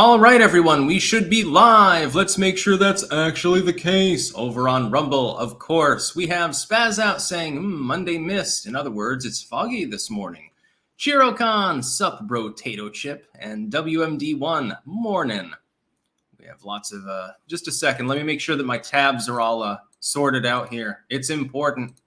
All right, everyone, we should be live. Let's make sure that's actually the case. Over on Rumble, of course, we have Spaz Out saying, Monday missed. In other words, it's foggy this morning. Chirocon, sup, bro, tato chip, and WMD1, morning. We have lots of, just a second. Let me make sure that my tabs are all sorted out here. It's important.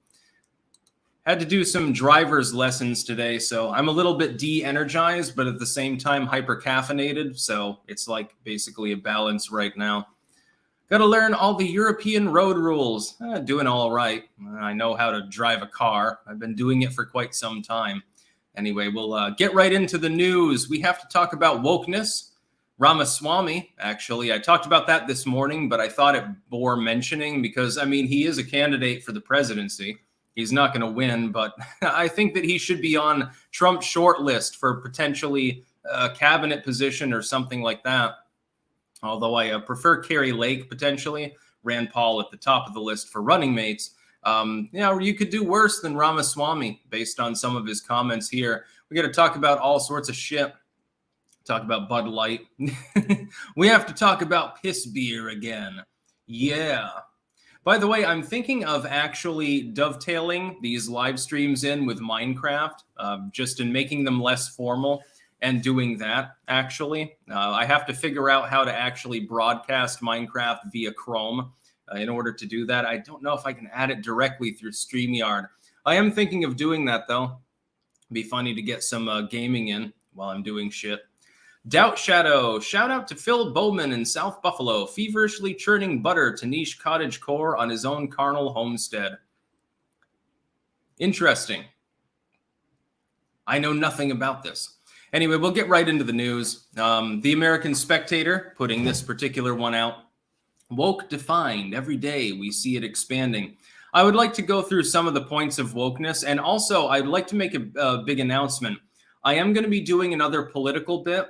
Had to do some driver's lessons today, so I'm a little bit de-energized, but at the same time hyper-caffeinated, so it's like basically a balance right now. Got to learn all the European road rules. Doing all right. I know how to drive a car. I've been doing it for quite some time. Anyway, we'll get right into the news. We have to talk about wokeness. Ramaswamy, actually. I talked about that this morning, but I thought it bore mentioning because, I mean, he is a candidate for the presidency. He's not going to win, but I think that he should be on Trump's short list for potentially a cabinet position or something like that. Although I prefer Kerry Lake potentially, Rand Paul at the top of the list for running mates. You could do worse than Ramaswamy based on some of his comments here. We got to talk about all sorts of shit. Talk about Bud Light. We have to talk about piss beer again. Yeah. By the way, I'm thinking of actually dovetailing these live streams in with Minecraft, just in making them less formal and doing that, actually. I have to figure out how to actually broadcast Minecraft via Chrome in order to do that. I don't know if I can add it directly through StreamYard. I am thinking of doing that, though. It'd be funny to get some gaming in while I'm doing shit. Doubt Shadow, shout out to Phil Bowman in South Buffalo, feverishly churning butter to niche cottage core on his own carnal homestead. Interesting. I know nothing about this. Anyway, we'll get right into the news. The American Spectator, putting this particular one out. Woke defined. Every day we see it expanding. I would like to go through some of the points of wokeness, and also I'd like to make a big announcement. I am going to be doing another political bit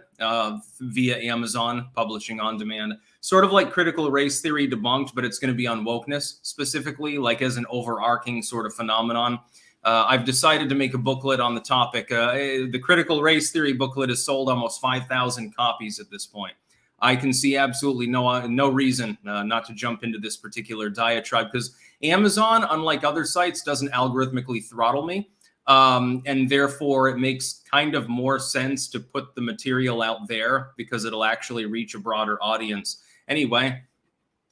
via Amazon, publishing on demand, sort of like critical race theory debunked, but it's going to be on wokeness specifically, like as an overarching sort of phenomenon. I've decided to make a booklet on the topic. The critical race theory booklet has sold almost 5,000 copies at this point. I can see absolutely no reason not to jump into this particular diatribe because Amazon, unlike other sites, doesn't algorithmically throttle me. And therefore, it makes kind of more sense to put the material out there because it'll actually reach a broader audience. Anyway,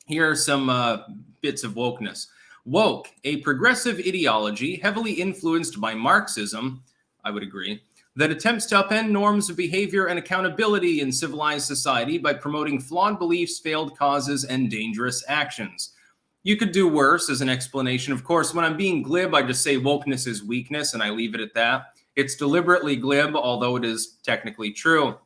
here are some bits of wokeness. Woke, a progressive ideology heavily influenced by Marxism, I would agree, that attempts to upend norms of behavior and accountability in civilized society by promoting flawed beliefs, failed causes, and dangerous actions. You could do worse as an explanation. Of course, when I'm being glib, I just say wokeness is weakness, and I leave it at that. It's deliberately glib, although it is technically true.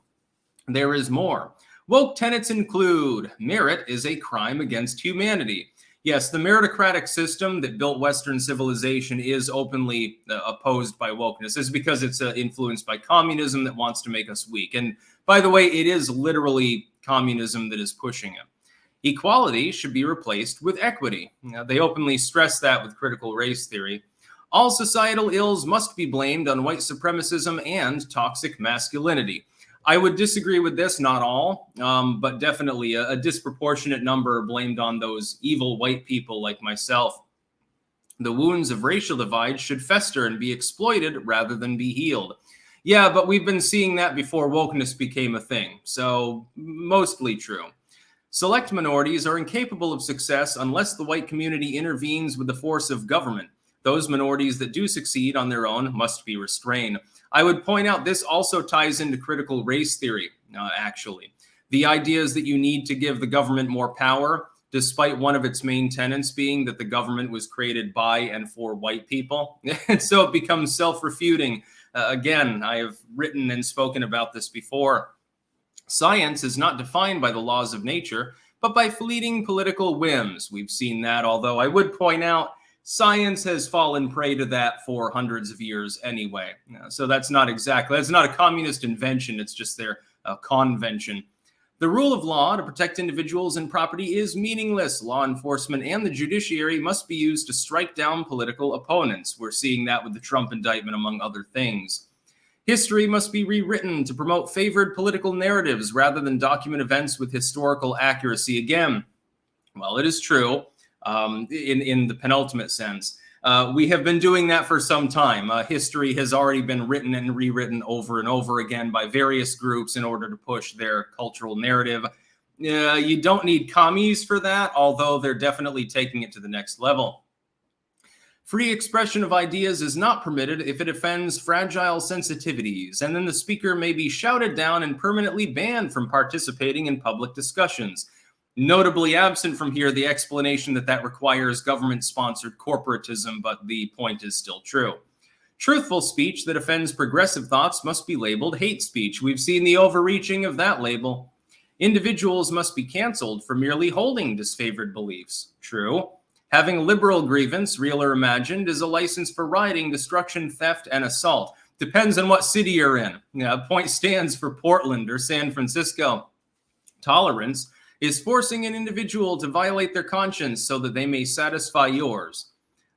There is more. Woke tenets include merit is a crime against humanity. Yes, the meritocratic system that built Western civilization is openly opposed by wokeness. It's because it's influenced by communism that wants to make us weak. And by the way, it is literally communism that is pushing it. Equality should be replaced with equity. Now, they openly stress that with critical race theory. All societal ills must be blamed on white supremacism and toxic masculinity. I would disagree with this, not all, but definitely a disproportionate number blamed on those evil white people like myself. The wounds of racial divide should fester and be exploited rather than be healed. Yeah, but we've been seeing that before wokeness became a thing, so mostly true. Select minorities are incapable of success unless the white community intervenes with the force of government. Those minorities that do succeed on their own must be restrained. I would point out this also ties into critical race theory, actually. The idea is that you need to give the government more power, despite one of its main tenets being that the government was created by and for white people. And so it becomes self-refuting. Again, I have written and spoken about this before. Science is not defined by the laws of nature, but by fleeting political whims. We've seen that, although I would point out science has fallen prey to that for hundreds of years anyway. So that's not a communist invention. It's just their convention. The rule of law to protect individuals and property is meaningless. Law enforcement and the judiciary must be used to strike down political opponents. We're seeing that with the Trump indictment, among other things. History must be rewritten to promote favored political narratives rather than document events with historical accuracy. Again, well, it is true in the penultimate sense. We have been doing that for some time. History has already been written and rewritten over and over again by various groups in order to push their cultural narrative. You don't need commies for that, although they're definitely taking it to the next level. Free expression of ideas is not permitted if it offends fragile sensitivities, and then the speaker may be shouted down and permanently banned from participating in public discussions. Notably absent from here the explanation that requires government-sponsored corporatism, but the point is still true. Truthful speech that offends progressive thoughts must be labeled hate speech. We've seen the overreaching of that label. Individuals must be canceled for merely holding disfavored beliefs. True. Having a liberal grievance, real or imagined, is a license for rioting, destruction, theft, and assault. Depends on what city you're in. Point stands for Portland or San Francisco. Tolerance is forcing an individual to violate their conscience so that they may satisfy yours.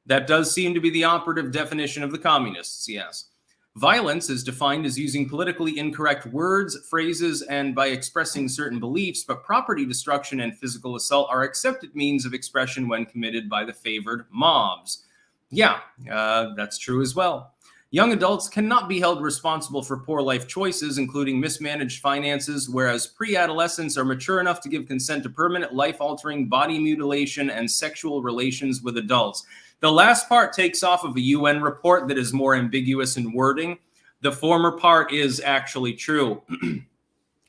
That does seem to be the operative definition of the communists, yes. Violence is defined as using politically incorrect words, phrases, and by expressing certain beliefs, but property destruction and physical assault are accepted means of expression when committed by the favored mobs. Yeah, that's true as well. Young adults cannot be held responsible for poor life choices, including mismanaged finances, whereas pre-adolescents are mature enough to give consent to permanent life-altering body mutilation and sexual relations with adults. The last part takes off of a UN report that is more ambiguous in wording. The former part is actually true.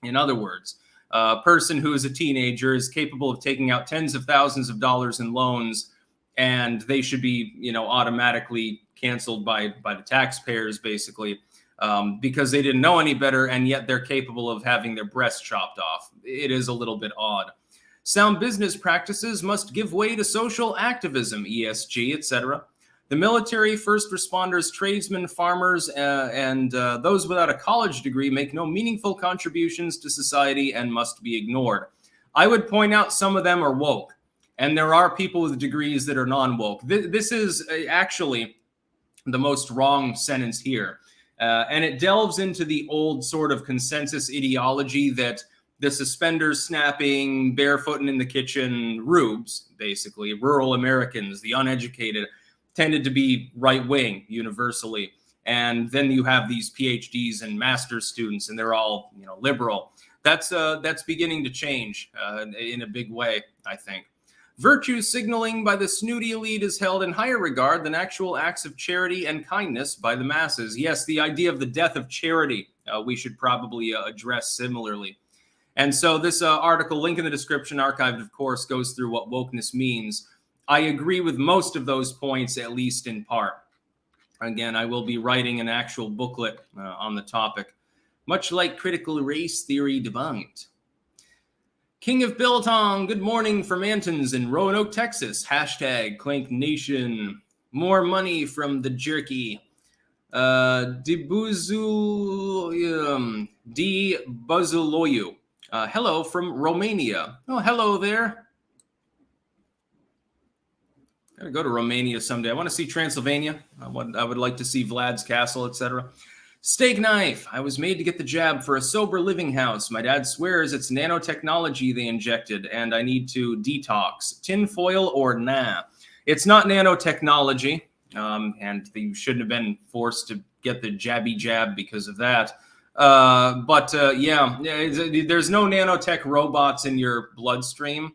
In other words, a person who is a teenager is capable of taking out tens of thousands of dollars in loans, and they should be, automatically canceled by the taxpayers, basically, because they didn't know any better, and yet they're capable of having their breasts chopped off. It is a little bit odd. Sound business practices must give way to social activism, ESG, etc. The military, first responders, tradesmen, farmers, and those without a college degree make no meaningful contributions to society and must be ignored. I would point out some of them are woke, and there are people with degrees that are non-woke. This is actually the most wrong sentence here. And it delves into the old sort of consensus ideology that the suspenders snapping, barefooting in the kitchen rubes, basically, rural Americans, the uneducated, tended to be right-wing universally. And then you have these PhDs and master's students, and they're all, liberal. That's beginning to change in a big way, I think. Virtue signaling by the snooty elite is held in higher regard than actual acts of charity and kindness by the masses. Yes, the idea of the death of charity we should probably address similarly. And so this article, link in the description, archived, of course, goes through what wokeness means. I agree with most of those points, at least in part. Again, I will be writing an actual booklet on the topic, much like critical race theory debunked. King of Biltong, good morning from Antons in Roanoke, Texas. Hashtag Clank Nation. More money from the jerky. Buzuloyu. Hello from Romania. Oh, hello there. Gotta go to Romania someday. I want to see Transylvania. I would like to see Vlad's castle, etc. Steak knife. I was made to get the jab for a sober living house. My dad swears it's nanotechnology they injected, and I need to detox. Tinfoil or nah? It's not nanotechnology, and you shouldn't have been forced to get the jabby jab because of that. Yeah, there's no nanotech robots in your bloodstream.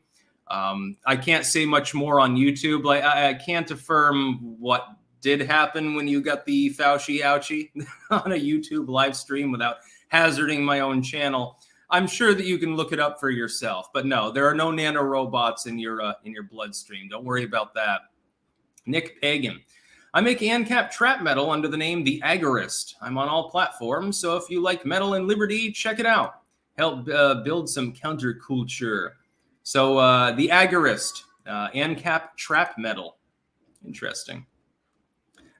I can't say much more on YouTube. Like I can't affirm what did happen when you got the Fauci ouchie on a YouTube live stream without hazarding my own channel. I'm sure that you can look it up for yourself, but no, there are no nanorobots in your bloodstream. Don't worry about that. Nick Pagan. I make ANCAP trap metal under the name The Agorist. I'm on all platforms, so if you like metal and liberty, check it out. Help build some counterculture. So The Agorist, ANCAP trap metal. Interesting.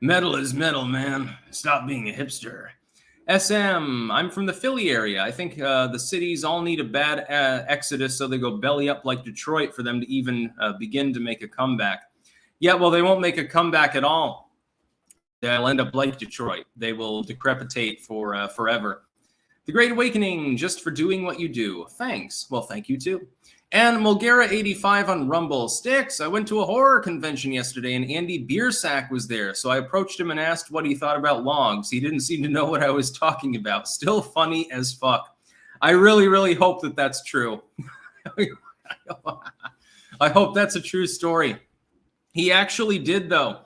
Metal is metal, man. Stop being a hipster. SM, I'm from the Philly area. I think the cities all need a bad exodus so they go belly up like Detroit for them to even begin to make a comeback. Yeah, well, they won't make a comeback at all. They'll end up like Detroit. They will decrepitate for forever. The Great Awakening, just for doing what you do. Thanks. Well, thank you too. And Mulgera85 on Rumble. Sticks, I went to a horror convention yesterday and Andy Biersack was there. So I approached him and asked what he thought about logs. He didn't seem to know what I was talking about. Still funny as fuck. I really, really hope that that's true. I hope that's a true story. He actually did, though,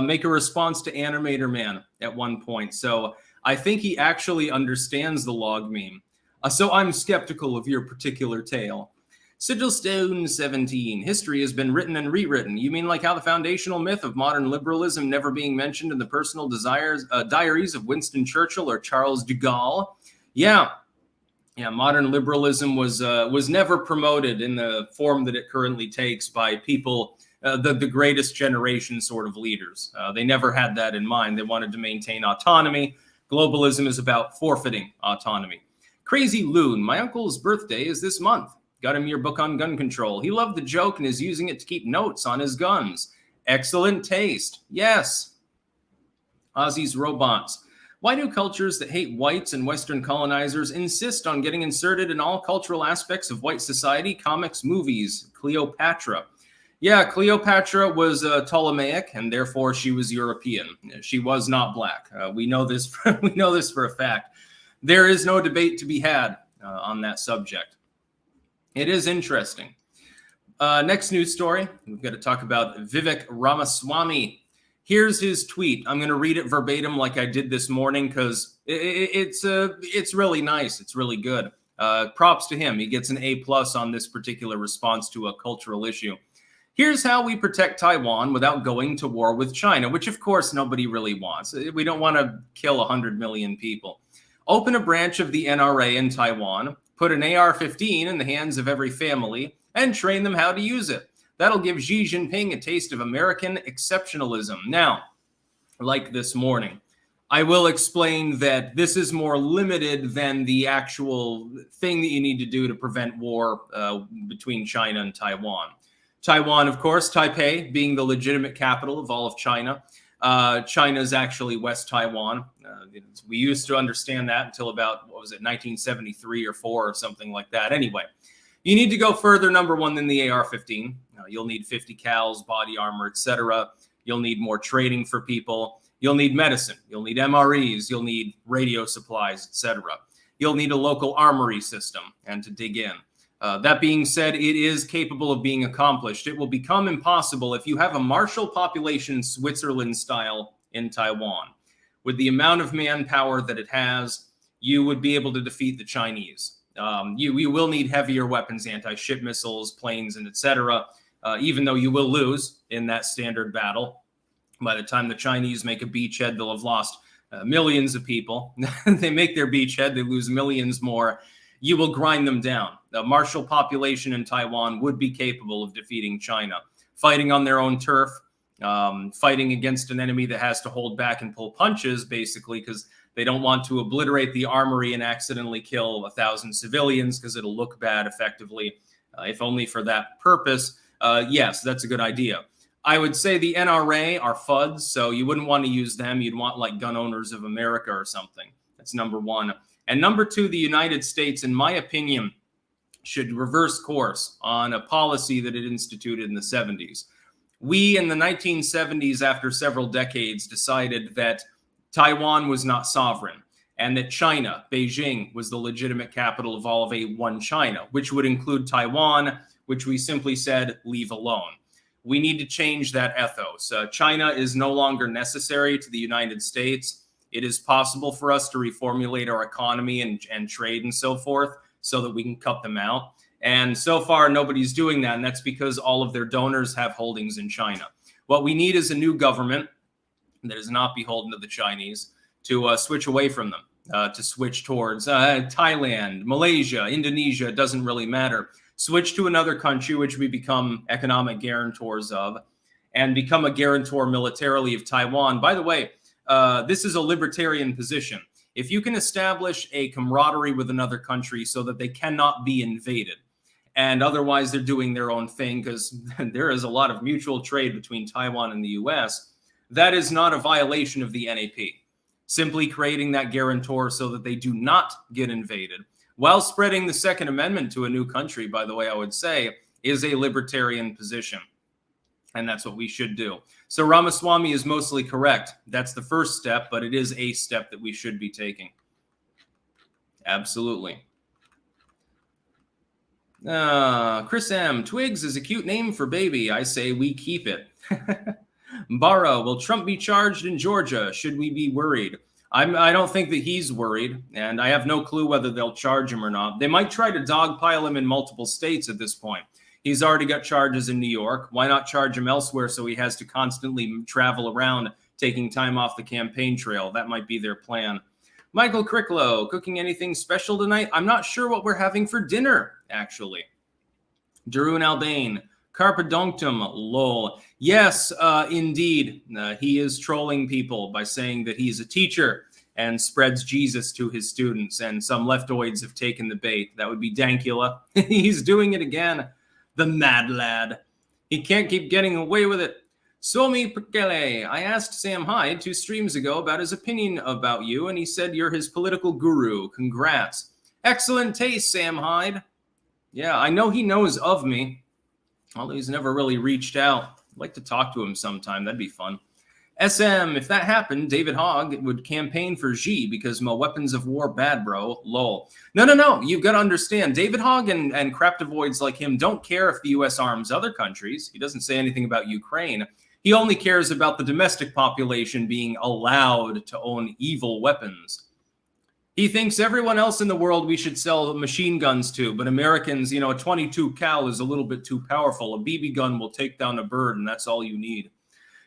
make a response to Animator Man at one point. So I think he actually understands the log meme. So I'm skeptical of your particular tale. Sigilstone 17. History has been written and rewritten. You mean like how the foundational myth of modern liberalism never being mentioned in the personal diaries of Winston Churchill or Charles de Gaulle? Yeah, modern liberalism was never promoted in the form that it currently takes by people, the greatest generation sort of leaders. They never had that in mind. They wanted to maintain autonomy. Globalism is about forfeiting autonomy. Crazy Loon, my uncle's birthday is this month. Got him your book on gun control. He loved the joke and is using it to keep notes on his guns. Excellent taste. Yes. Ozzy's Robots. Why do cultures that hate whites and Western colonizers insist on getting inserted in all cultural aspects of white society, comics, movies? Cleopatra. Yeah, Cleopatra was Ptolemaic, and therefore she was European. She was not black. We know this. We know this for a fact. There is no debate to be had on that subject. It is interesting. Next news story. We've got to talk about Vivek Ramaswamy. Here's his tweet. I'm going to read it verbatim like I did this morning because it's really nice. It's really good. Props to him. He gets an A+ on this particular response to a cultural issue. Here's how we protect Taiwan without going to war with China, which of course nobody really wants. We don't want to kill 100 million people. Open a branch of the NRA in Taiwan, put an AR-15 in the hands of every family, and train them how to use it. That'll give Xi Jinping a taste of American exceptionalism. Now, like this morning, I will explain that this is more limited than the actual thing that you need to do to prevent war between China and Taiwan. Taiwan, of course, Taipei being the legitimate capital of all of China. China is actually West Taiwan. We used to understand that until about, 1973 or 4 or something like that. Anyway, you need to go further, number one, than the AR-15. You'll need 50 cals, body armor, etc. You'll need more training for people. You'll need medicine. You'll need MREs. You'll need radio supplies, etc. You'll need a local armory system and to dig in. That being said, it is capable of being accomplished. It will become impossible if you have a Marshall population Switzerland style in Taiwan. With the amount of manpower that it has, you would be able to defeat the Chinese. You will need heavier weapons, anti-ship missiles, planes, and etc. Even though you will lose in that standard battle. By the time the Chinese make a beachhead, they'll have lost millions of people. They make their beachhead, they lose millions more. You will grind them down. The Marshall population in Taiwan would be capable of defeating China, fighting on their own turf, fighting against an enemy that has to hold back and pull punches, basically, because they don't want to obliterate the armory and accidentally kill 1,000 civilians because it'll look bad effectively, if only for that purpose. Yes, that's a good idea. I would say the NRA are FUDs, so you wouldn't want to use them. You'd want like Gun Owners of America or something. That's number one. And number two, the United States, in my opinion, should reverse course on a policy that it instituted in the 70s. We, in the 1970s, after several decades, decided that Taiwan was not sovereign and that China, Beijing, was the legitimate capital of all of one China, which would include Taiwan, which we simply said, leave alone. We need to change that ethos. China is no longer necessary to the United States. It is possible for us to reformulate our economy and trade and so forth so that we can cut them out. And so far, nobody's doing that. And that's because all of their donors have holdings in China. What we need is a new government that is not beholden to the Chinese to switch away from them, to switch towards Thailand, Malaysia, Indonesia. It doesn't really matter. Switch to another country, which we become economic guarantors of, and become a guarantor militarily of Taiwan. By the way, this is a libertarian position. If you can establish a camaraderie with another country so that they cannot be invaded, and otherwise they're doing their own thing, because there is a lot of mutual trade between Taiwan and the U.S., that is not a violation of the NAP. Simply creating that guarantor so that they do not get invaded, while spreading the Second Amendment to a new country, by the way, I would say, is a libertarian position. And that's what we should do. So Ramaswamy is mostly correct. That's the first step, but it is a step that we should be taking. Absolutely. Chris M. Twigs is a cute name for baby. I say we keep it. Barra, will Trump be charged in Georgia? Should we be worried? I don't think that he's worried, and I have no clue whether they'll charge him or not. They might try to dogpile him in multiple states at this point. He's already got charges in New York. Why not charge him elsewhere so he has to constantly travel around, taking time off the campaign trail? That might be their plan. Michael Cricklow, cooking anything special tonight? I'm not sure what we're having for dinner, actually. Darun Albane, Carpe Donktum, lol. Yes, indeed. He is trolling people by saying that he's a teacher and spreads Jesus to his students, and some leftoids have taken the bait. That would be Dankula. He's doing it again. The mad lad. He can't keep getting away with it. Somi Pekele, I asked Sam Hyde 2 streams ago about his opinion about you, and he said you're his political guru. Congrats. Excellent taste, Sam Hyde. Yeah, I know he knows of me, although he's never really reached out. I'd like to talk to him sometime. That'd be fun. SM, if that happened, David Hogg would campaign for Xi because my weapons of war bad, bro. Lol. No. You've got to understand, David Hogg and craptovoids like him don't care if the U.S. arms other countries. He doesn't say anything about Ukraine. He only cares about the domestic population being allowed to own evil weapons. He thinks everyone else in the world we should sell machine guns to, but Americans, a 22 cal is a little bit too powerful. A BB gun will take down a bird, and that's all you need.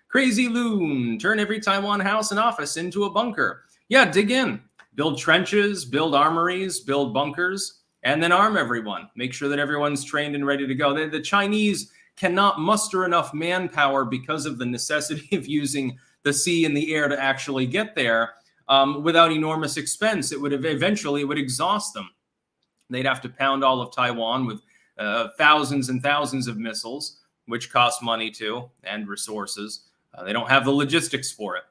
Crazy Loon, turn every Taiwan house and office into a bunker. Yeah, dig in. Build trenches, build armories, build bunkers, and then arm everyone. Make sure that everyone's trained and ready to go. The Chinese cannot muster enough manpower because of the necessity of using the sea and the air to actually get there without enormous expense. It would eventually exhaust them. They'd have to pound all of Taiwan with thousands and thousands of missiles, which cost money too and resources. They don't have the logistics for it.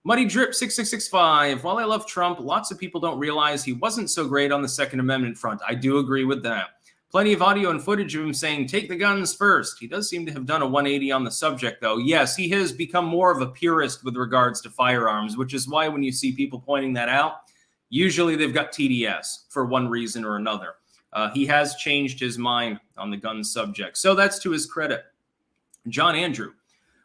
Muddy Drip 6665. While I love Trump, lots of people don't realize he wasn't so great on the Second Amendment front. I do agree with that. Plenty of audio and footage of him saying, take the guns first. He does seem to have done a 180 on the subject, though. Yes, he has become more of a purist with regards to firearms, which is why when you see people pointing that out, usually they've got TDS for one reason or another. He has changed his mind on the gun subject, so that's to his credit. John Andrew.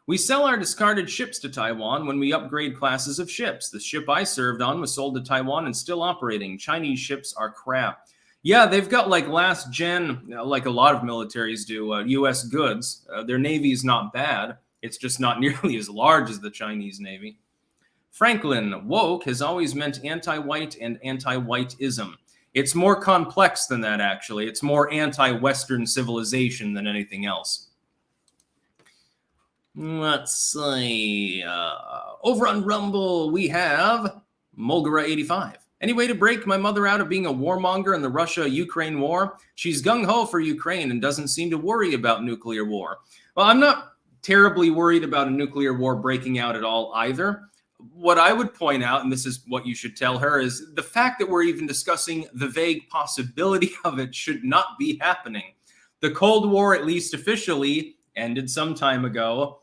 We sell our discarded ships to Taiwan when we upgrade classes of ships. The ship I served on was sold to Taiwan and still operating. Chinese ships are crap. Yeah, they've got like last gen, like a lot of militaries do, U.S. goods. Their Navy is not bad. It's just not nearly as large as the Chinese Navy. Franklin, woke has always meant anti-white and anti-whiteism. It's more complex than that, actually. It's more anti-Western civilization than anything else. Let's see. Over on Rumble, we have Mulgara85. Any way to break my mother out of being a warmonger in the Russia-Ukraine war? She's gung-ho for Ukraine and doesn't seem to worry about nuclear war. Well, I'm not terribly worried about a nuclear war breaking out at all either. What I would point out, and this is what you should tell her, is the fact that we're even discussing the vague possibility of it should not be happening. The Cold War, at least officially, ended some time ago.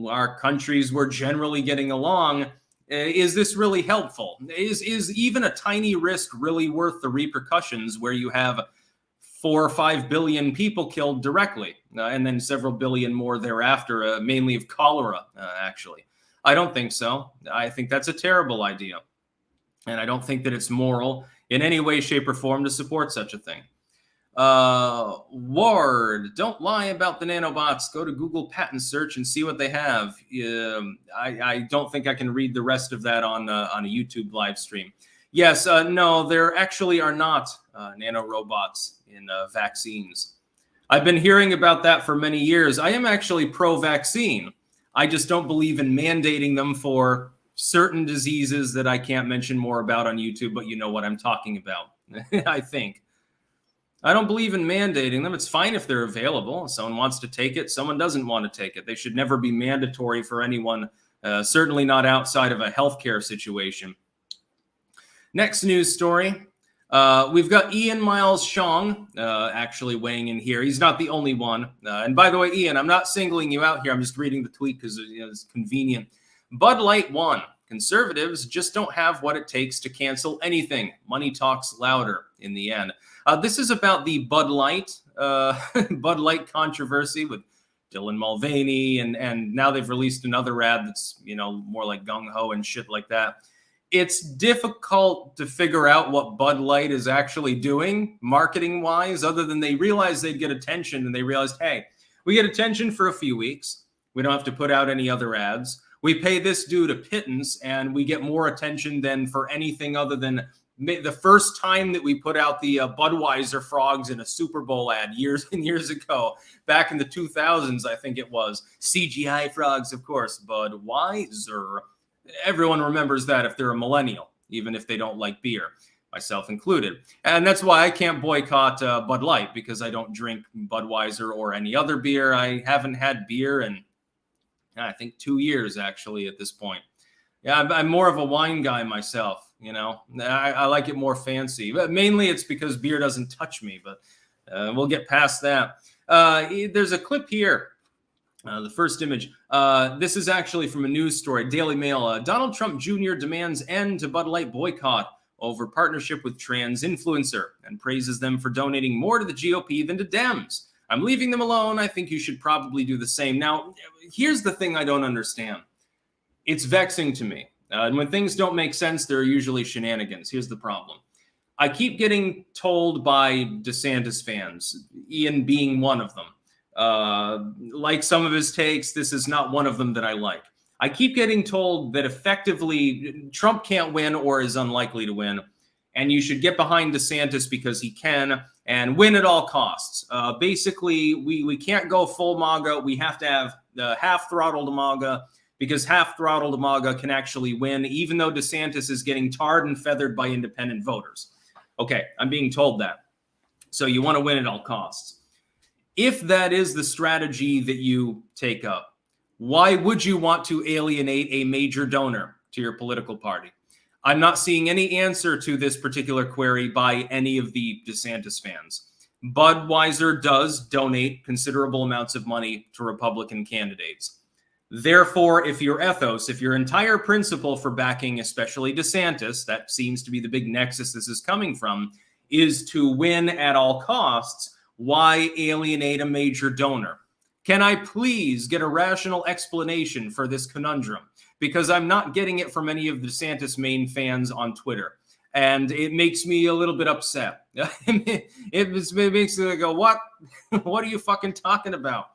Our countries were generally getting along. Is this really helpful? Is even a tiny risk really worth the repercussions where you have 4 or 5 billion people killed directly and then several billion more thereafter, mainly of cholera, actually? I don't think so. I think that's a terrible idea. And I don't think that it's moral in any way, shape, or form to support such a thing. Ward, don't lie about the nanobots. Go to Google patent search and see what they have. I don't think I can read the rest of that on a YouTube live stream. Yes, no, there actually are not nanorobots in vaccines. I've been hearing about that for many years. I am actually pro-vaccine. I just don't believe in mandating them for certain diseases that I can't mention more about on YouTube, but you know what I'm talking about, I think. I don't believe in mandating them. It's fine if they're available. If someone wants to take it, someone doesn't want to take it. They should never be mandatory for anyone Certainly not outside of a healthcare situation. Next news story. We've got Ian Miles Chong actually weighing in here. He's not the only one. And by the way, Ian, I'm not singling you out here. I'm just reading the tweet because it's convenient. Bud Light won. Conservatives just don't have what it takes to cancel anything. Money talks louder in the end. This is about the Bud Light controversy with Dylan Mulvaney, and now they've released another ad that's, more like gung-ho and shit like that. It's difficult to figure out what Bud Light is actually doing marketing-wise, other than they realized they'd get attention, and they realized, hey, we get attention for a few weeks. We don't have to put out any other ads. We pay this dude a pittance, and we get more attention than for anything other than the first time that we put out the Budweiser frogs in a Super Bowl ad years and years ago, back in the 2000s, I think it was. CGI frogs, of course, Budweiser. Everyone remembers that if they're a millennial, even if they don't like beer, myself included. And that's why I can't boycott Bud Light, because I don't drink Budweiser or any other beer. I haven't had beer in I think 2 years, actually, at this point. Yeah, I'm more of a wine guy myself, I like it more fancy. But mainly it's because beer doesn't touch me, but we'll get past that. There's a clip here. The first image. This is actually from a news story, Daily Mail. Donald Trump Jr. demands end to Bud Light boycott over partnership with trans influencer and praises them for donating more to the GOP than to Dems. I'm leaving them alone. I think you should probably do the same. Now, here's the thing I don't understand. It's vexing to me. And when things don't make sense, there are usually shenanigans. Here's the problem. I keep getting told by DeSantis fans, Ian being one of them, like some of his takes, this is not one of them that I like. I keep getting told that effectively Trump can't win or is unlikely to win, and you should get behind DeSantis because he can and win at all costs. Basically, we can't go full MAGA. We have to have the half-throttled MAGA, because half-throttled MAGA can actually win, even though DeSantis is getting tarred and feathered by independent voters. Okay, I'm being told that. So you want to win at all costs. If that is the strategy that you take up, why would you want to alienate a major donor to your political party? I'm not seeing any answer to this particular query by any of the DeSantis fans. Budweiser does donate considerable amounts of money to Republican candidates. Therefore, if your ethos, if your entire principle for backing, especially DeSantis, that seems to be the big nexus this is coming from, is to win at all costs, why alienate a major donor? Can I please get a rational explanation for this conundrum? Because I'm not getting it from any of the DeSantis main fans on Twitter. And it makes me a little bit upset. it makes me go, what? What are you fucking talking about?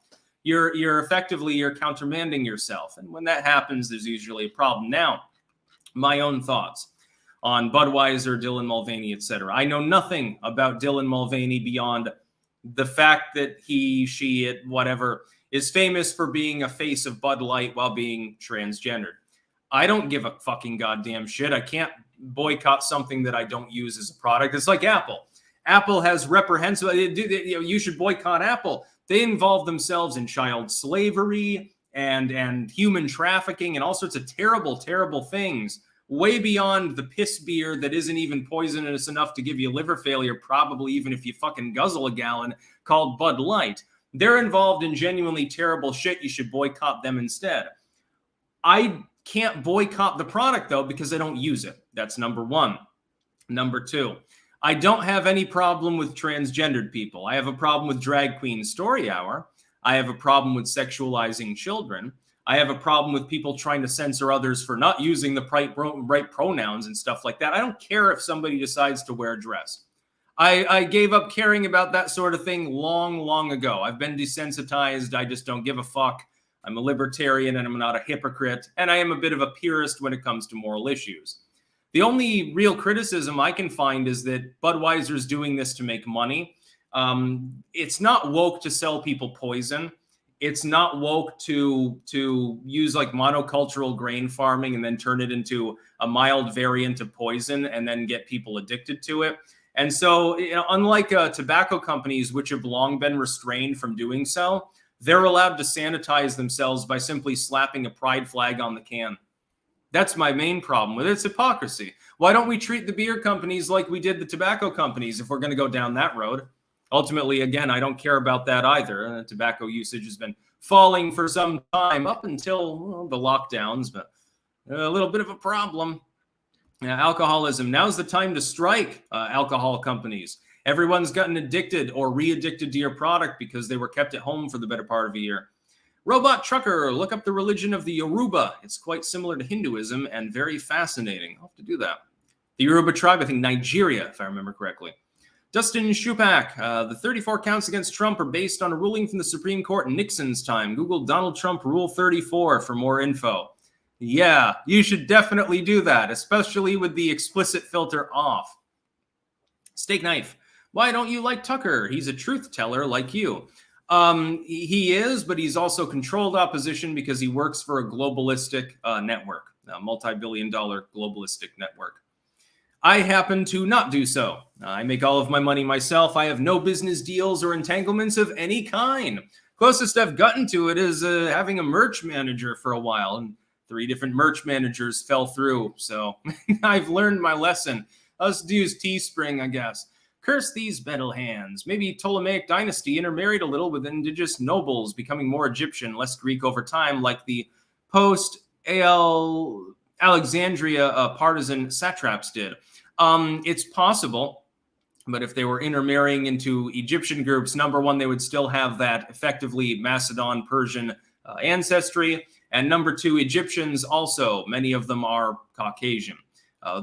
You're effectively countermanding yourself. And when that happens, there's usually a problem. Now, my own thoughts on Budweiser, Dylan Mulvaney, etc. I know nothing about Dylan Mulvaney beyond the fact that he, she, it, whatever, is famous for being a face of Bud Light while being transgendered. I don't give a fucking goddamn shit. I can't boycott something that I don't use as a product. It's like Apple. Apple has reprehensible, you should boycott Apple. They involve themselves in child slavery and human trafficking and all sorts of terrible, terrible things, way beyond the piss beer that isn't even poisonous enough to give you liver failure, probably even if you fucking guzzle a gallon, called Bud Light. They're involved in genuinely terrible shit. You should boycott them instead. I can't boycott the product, though, because I don't use it. That's number one. Number two, I don't have any problem with transgendered people. I have a problem with Drag Queen Story Hour. I have a problem with sexualizing children. I have a problem with people trying to censor others for not using the right pronouns and stuff like that. I don't care if somebody decides to wear a dress. I gave up caring about that sort of thing long, long ago. I've been desensitized. I just don't give a fuck. I'm a libertarian and I'm not a hypocrite. And I am a bit of a purist when it comes to moral issues. The only real criticism I can find is that Budweiser's doing this to make money. It's not woke to sell people poison. It's not woke to use like monocultural grain farming and then turn it into a mild variant of poison and then get people addicted to it. And so, unlike tobacco companies, which have long been restrained from doing so, they're allowed to sanitize themselves by simply slapping a pride flag on the can. That's my main problem with it. It's hypocrisy. Why don't we treat the beer companies like we did the tobacco companies if we're going to go down that road? Ultimately, again, I don't care about that either. Tobacco usage has been falling for some time up until the lockdowns, but a little bit of a problem. Alcoholism. Now's the time to strike alcohol companies. Everyone's gotten addicted or re-addicted to your product because they were kept at home for the better part of a year. Robot trucker, look up the religion of the Yoruba. It's quite similar to Hinduism and very fascinating. I'll have to do that. The Yoruba tribe, I think Nigeria, if I remember correctly. Dustin Shupak, the 34 counts against Trump are based on a ruling from the Supreme Court in Nixon's time. Google Donald Trump Rule 34 for more info. Yeah, you should definitely do that, especially with the explicit filter off. Steak Knife, why don't you like Tucker? He's a truth teller like you. He is, but he's also controlled opposition because he works for a globalistic network, a multi-billion-dollar globalistic network. I happen to not do so. I make all of my money myself. I have no business deals or entanglements of any kind. Closest I've gotten to it is having a merch manager for a while, and 3 different merch managers fell through. So I've learned my lesson. Us use Teespring, I guess. Curse these metal hands. Maybe Ptolemaic dynasty intermarried a little with indigenous nobles, becoming more Egyptian, less Greek over time, like the post-Alexandria partisan satraps did. It's possible, but if they were intermarrying into Egyptian groups, number one, they would still have that effectively Macedon Persian ancestry. And number 2, Egyptians also, many of them are Caucasian.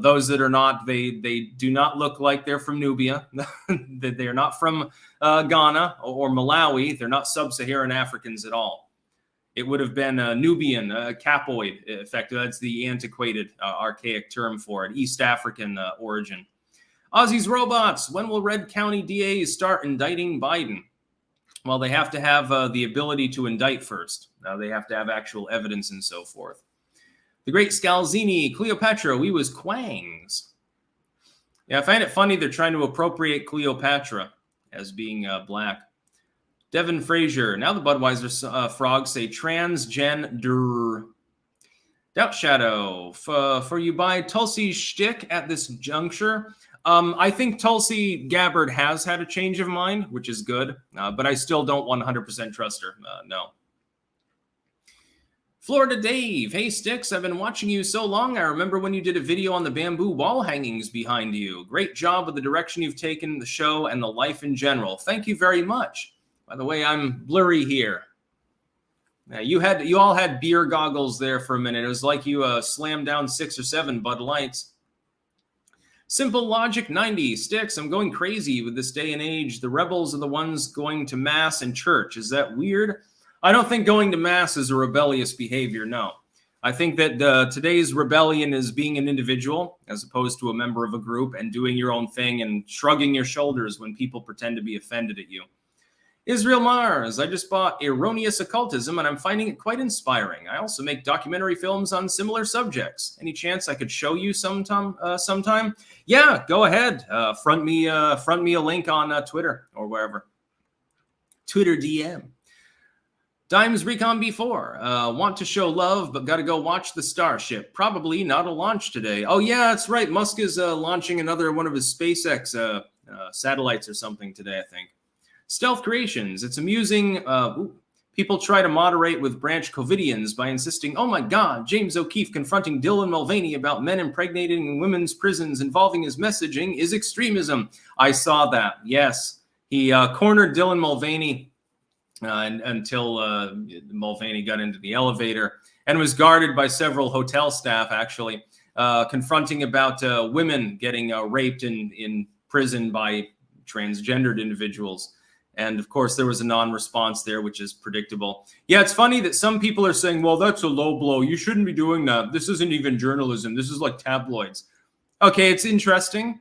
Those that are not, they do not look like they're from Nubia. They're not from Ghana or Malawi. They're not sub-Saharan Africans at all. It would have been a Nubian, Capoid effect. That's the antiquated, archaic term for it. East African origin. Aussie's robots. When will Red County DAs start indicting Biden? Well, they have to have the ability to indict first. They have to have actual evidence and so forth. The Great Scalzini, Cleopatra, we was quangs. Yeah, I find it funny they're trying to appropriate Cleopatra as being black. Devin Frazier, now the Budweiser frogs say transgender. Doubt Shadow, for you buy Tulsi shtick at this juncture. I think Tulsi Gabbard has had a change of mind, which is good, but I still don't 100% trust her. No. Florida Dave, hey Sticks, I've been watching you so long. I remember when you did a video on the bamboo wall hangings behind you. Great job with the direction you've taken the show and the life in general. Thank you very much. By the way, I'm blurry here. You all had beer goggles there for a minute. It was like you slammed down 6 or 7 Bud Lights. Simple Logic 90, Sticks, I'm going crazy with this day and age. The rebels are the ones going to mass and church. Is that weird? I don't think going to mass is a rebellious behavior, no. I think that today's rebellion is being an individual as opposed to a member of a group and doing your own thing and shrugging your shoulders when people pretend to be offended at you. Israel Mars, I just bought Erroneous Occultism and I'm finding it quite inspiring. I also make documentary films on similar subjects. Any chance I could show you sometime? Yeah, go ahead. Front me a link on Twitter or wherever. Twitter DM. Dimes Recon B4, want to show love, but got to go watch the Starship. Probably not a launch today. Oh, yeah, that's right. Musk is launching another one of his SpaceX satellites or something today, I think. Stealth Creations, it's amusing. People try to moderate with branch Covidians by insisting, oh my God, James O'Keefe confronting Dylan Mulvaney about men impregnated in women's prisons involving his messaging is extremism. I saw that, yes. He cornered Dylan Mulvaney until Mulvaney got into the elevator and was guarded by several hotel staff, actually, confronting about women getting raped in prison by transgendered individuals. And of course, there was a non-response there, which is predictable. Yeah, it's funny that some people are saying, well, that's a low blow. You shouldn't be doing that. This isn't even journalism. This is like tabloids. Okay, it's interesting.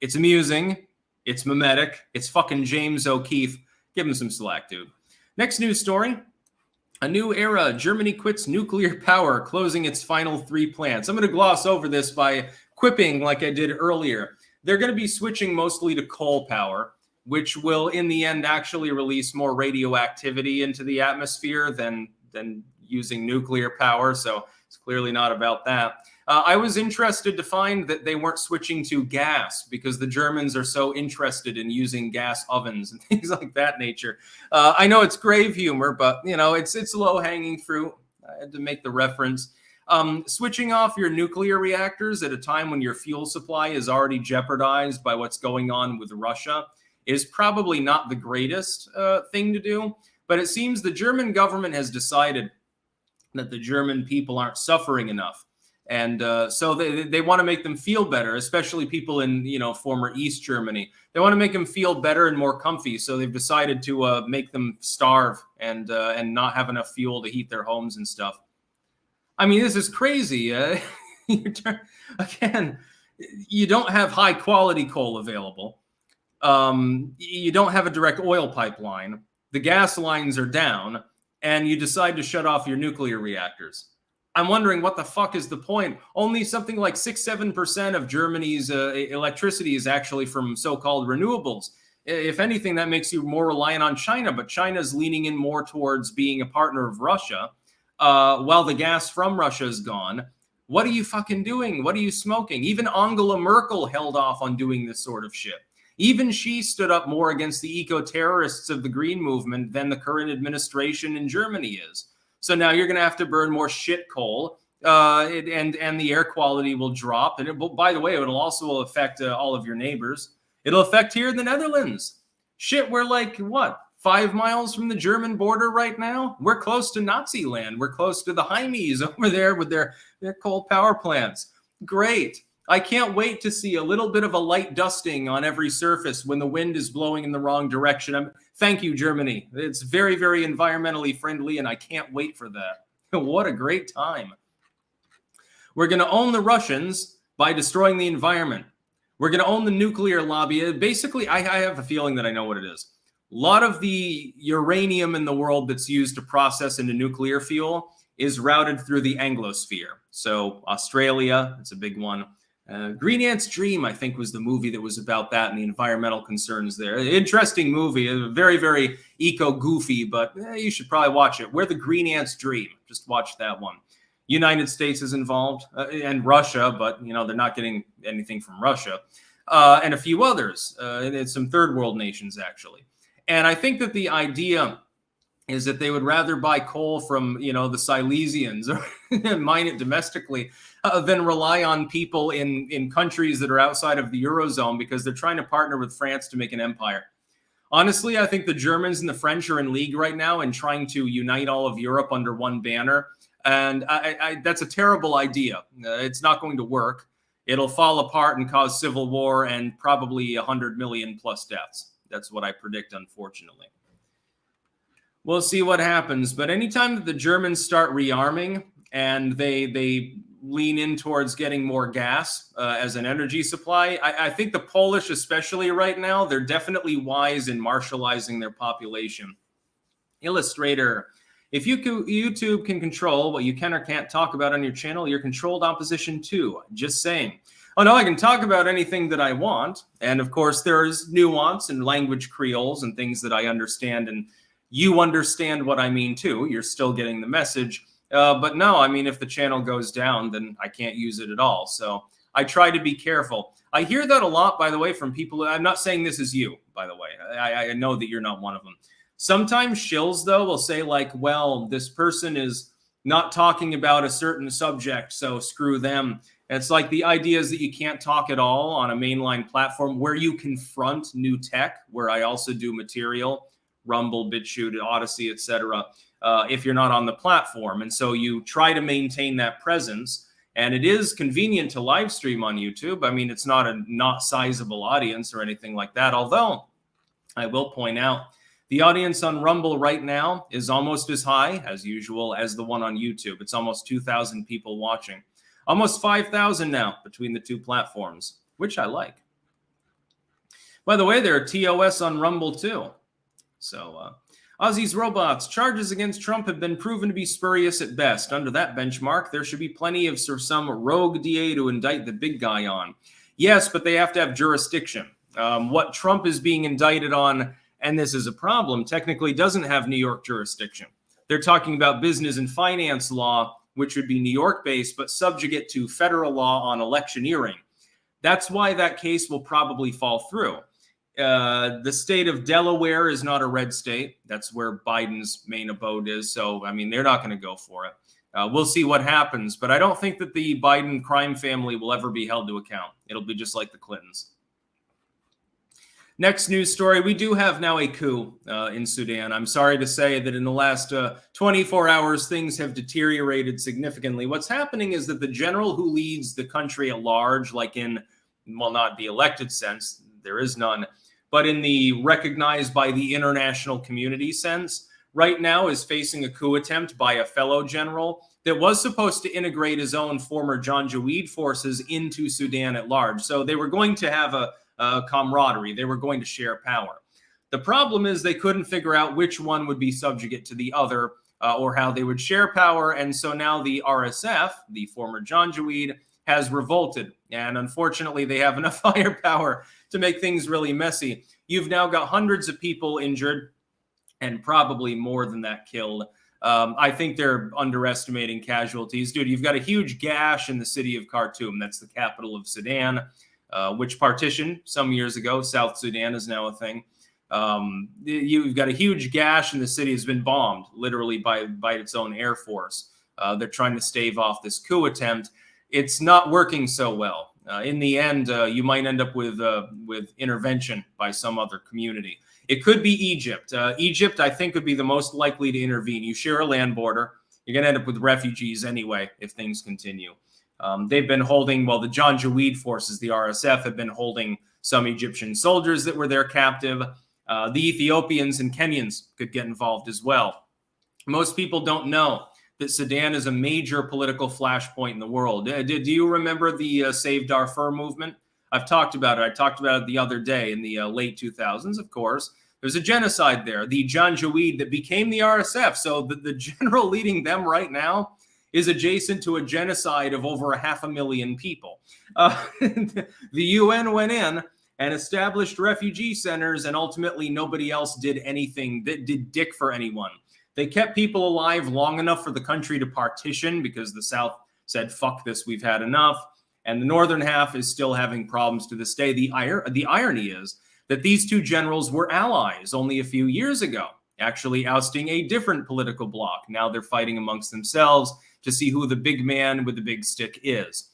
It's amusing. It's mimetic. It's fucking James O'Keefe. Give him some slack, dude. Next news story. A new era. Germany quits nuclear power, closing its final 3 plants. I'm going to gloss over this by quipping like I did earlier. They're going to be switching mostly to coal power. which will in the end actually release more radioactivity into the atmosphere than using nuclear power. So it's clearly not about that. I was interested to find that they weren't switching to gas because the Germans are so interested in using gas ovens and things like that nature. I know it's grave humor, but it's low-hanging fruit. I had to make the reference. Switching off your nuclear reactors at a time when your fuel supply is already jeopardized by what's going on with Russia is probably not the greatest thing to do. But it seems the German government has decided that the German people aren't suffering enough. And so they want to make them feel better, especially people in, former East Germany. They want to make them feel better and more comfy. So they've decided to make them starve and not have enough fuel to heat their homes and stuff. I mean, this is crazy. Again, you don't have high quality coal available. You don't have a direct oil pipeline. The gas lines are down, and you decide to shut off your nuclear reactors. I'm wondering what the fuck is the point? Only something like 6-7% of Germany's electricity is actually from so-called renewables. If anything, that makes you more reliant on China, but China's leaning in more towards being a partner of Russia, while the gas from Russia is gone. What are you fucking doing? What are you smoking? Even Angela Merkel held off on doing this sort of shit. Even she stood up more against the eco-terrorists of the Green Movement than the current administration in Germany is. So now you're going to have to burn more shit coal, and the air quality will drop. And by the way, it will also affect all of your neighbors. It'll affect here in the Netherlands. Shit, we're like, 5 miles from the German border right now? We're close to Nazi land. We're close to the Heimies over there with their coal power plants. Great. I can't wait to see a little bit of a light dusting on every surface when the wind is blowing in the wrong direction. Thank you, Germany. It's very, very environmentally friendly, and I can't wait for that. What a great time. We're going to own the Russians by destroying the environment. We're going to own the nuclear lobby. Basically, I have a feeling that I know what it is. A lot of the uranium in the world that's used to process into nuclear fuel is routed through the Anglosphere. So Australia, it's a big one. Green Ant's Dream, I think, was the movie that was about that and the environmental concerns there. Interesting movie, very, very eco-goofy, but you should probably watch it. We're the Green Ant's Dream. Just watch that one. United States is involved, and Russia, but, they're not getting anything from Russia, and a few others, and some third world nations, actually. And I think that the idea is that they would rather buy coal from, the Silesians or mine it domestically than rely on people in countries that are outside of the Eurozone because they're trying to partner with France to make an empire. Honestly, I think the Germans and the French are in league right now and trying to unite all of Europe under one banner. And that's a terrible idea. It's not going to work. It'll fall apart and cause civil war and probably 100 million plus deaths. That's what I predict, unfortunately. We'll see what happens. But anytime that the Germans start rearming and they lean in towards getting more gas as an energy supply, I think the Polish, especially right now, they're definitely wise in martializing their population. Illustrator, if YouTube can control what you can or can't talk about on your channel, you're controlled opposition too. Just saying. Oh, no, I can talk about anything that I want. And of course, there's nuance and language creoles and things that I understand. And you understand what I mean, too. You're still getting the message. But no, I mean, if the channel goes down, then I can't use it at all. So I try to be careful. I hear that a lot, by the way, from people. I'm not saying this is you, by the way. I know that you're not one of them. Sometimes shills, though, will say like, well, this person is not talking about a certain subject, so screw them. It's like the idea is that you can't talk at all on a mainline platform where you confront new tech, where I also do material, Rumble, BitChute, Odyssey, etc. If you're not on the platform. And so you try to maintain that presence. And it is convenient to live stream on YouTube. I mean, it's not a not sizable audience or anything like that. Although I will point out the audience on Rumble right now is almost as high as usual as the one on YouTube. It's almost 2,000 people watching. Almost 5,000 now between the two platforms, which I like. By the way, there are TOS on Rumble too. So Aussie's Robots, charges against Trump have been proven to be spurious at best. Under that benchmark, there should be plenty of some rogue DA to indict the big guy on. Yes, but they have to have jurisdiction. What Trump is being indicted on, and this is a problem, technically doesn't have New York jurisdiction. They're talking about business and finance law, which would be New York-based, but subjugate to federal law on electioneering. That's why that case will probably fall through. The state of Delaware is not a red state. That's where Biden's main abode is. So, I mean, they're not going to go for it. We'll see what happens. But I don't think that the Biden crime family will ever be held to account. It'll be just like the Clintons. Next news story. We do have now a coup in Sudan. I'm sorry to say that in the last 24 hours, things have deteriorated significantly. What's happening is that the general who leads the country at large, like in, well, not the elected sense, there is none, but in the recognized by the international community sense, right now is facing a coup attempt by a fellow general that was supposed to integrate his own former Janjaweed forces into Sudan at large. So they were going to have a camaraderie. They were going to share power. The problem is they couldn't figure out which one would be subjugate to the other or how they would share power. And so now the RSF, the former Janjaweed, has revolted. And unfortunately, they have enough firepower to make things really messy. You've now got hundreds of people injured and probably more than that killed. I think they're underestimating casualties. Dude, you've got a huge gash in the city of Khartoum. That's the capital of Sudan, which partitioned some years ago. South Sudan is now a thing. You've got a huge gash in the city. Has been bombed literally by its own air force. They're trying to stave off this coup attempt. It's not working so well. In the end, you might end up with intervention by some other community. It could be Egypt. Egypt, I think, would be the most likely to intervene. You share a land border. You're going to end up with refugees anyway if things continue. They've been holding, well, the Janjaweed forces, the RSF, have been holding some Egyptian soldiers that were there captive. The Ethiopians and Kenyans could get involved as well. Most people don't know that Sudan is a major political flashpoint in the world. Do you remember the Save Darfur movement? I've talked about it. I talked about it the other day in the late 2000s, of course. There's a genocide there, the Janjaweed that became the RSF. So the general leading them right now is adjacent to a genocide of over 500,000 people. The UN went in and established refugee centers, and ultimately nobody else did anything, that did dick for anyone. They kept people alive long enough for the country to partition because the South said, fuck this, we've had enough. And the northern half is still having problems to this day. The irony is that these two generals were allies only a few years ago, actually ousting a different political bloc. Now they're fighting amongst themselves to see who the big man with the big stick is.